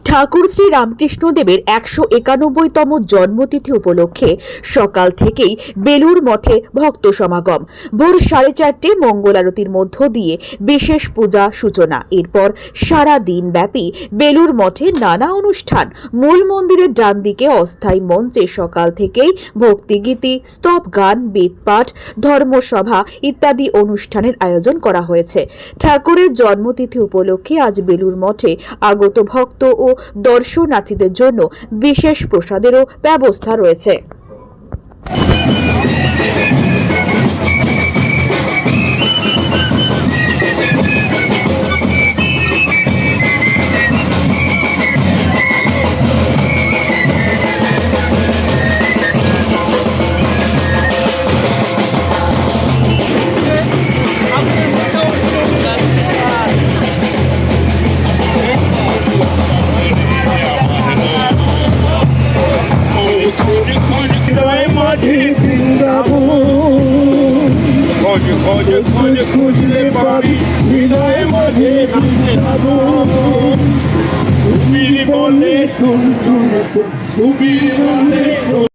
ঠাকুর শ্রী রামকৃষ্ণদেবের ১৯১তম জন্মতিথি উপলক্ষে সকাল থেকেই বেলুর মঠে ভক্ত সমাগম। ভোর 4:30 মঙ্গল আরতির মধ্য দিয়ে বিশেষ পূজা সূচনা। এরপর সারা দিন ব্যাপী বেলুর মঠে নানা অনুষ্ঠান। মূল মন্দিরের ডান দিকে অস্থায়ী মঞ্চে সকাল থেকেই ভক্তিগীতি, স্তব গান, বেদপাঠ, ধর্মসভা ইত্যাদি অনুষ্ঠানের আয়োজন করা হয়েছে। ঠাকুরের জন্মতিথি উপলক্ষে আজ বেলুর মঠে আগত ভক্ত ও দর্শনার্থীদের জন্য বিশেষ প্রসাদেরও ব্যবস্থা রয়েছে। খুঁজলে পাবি হৃদয় মাঝে তুমি বলে শুন শুন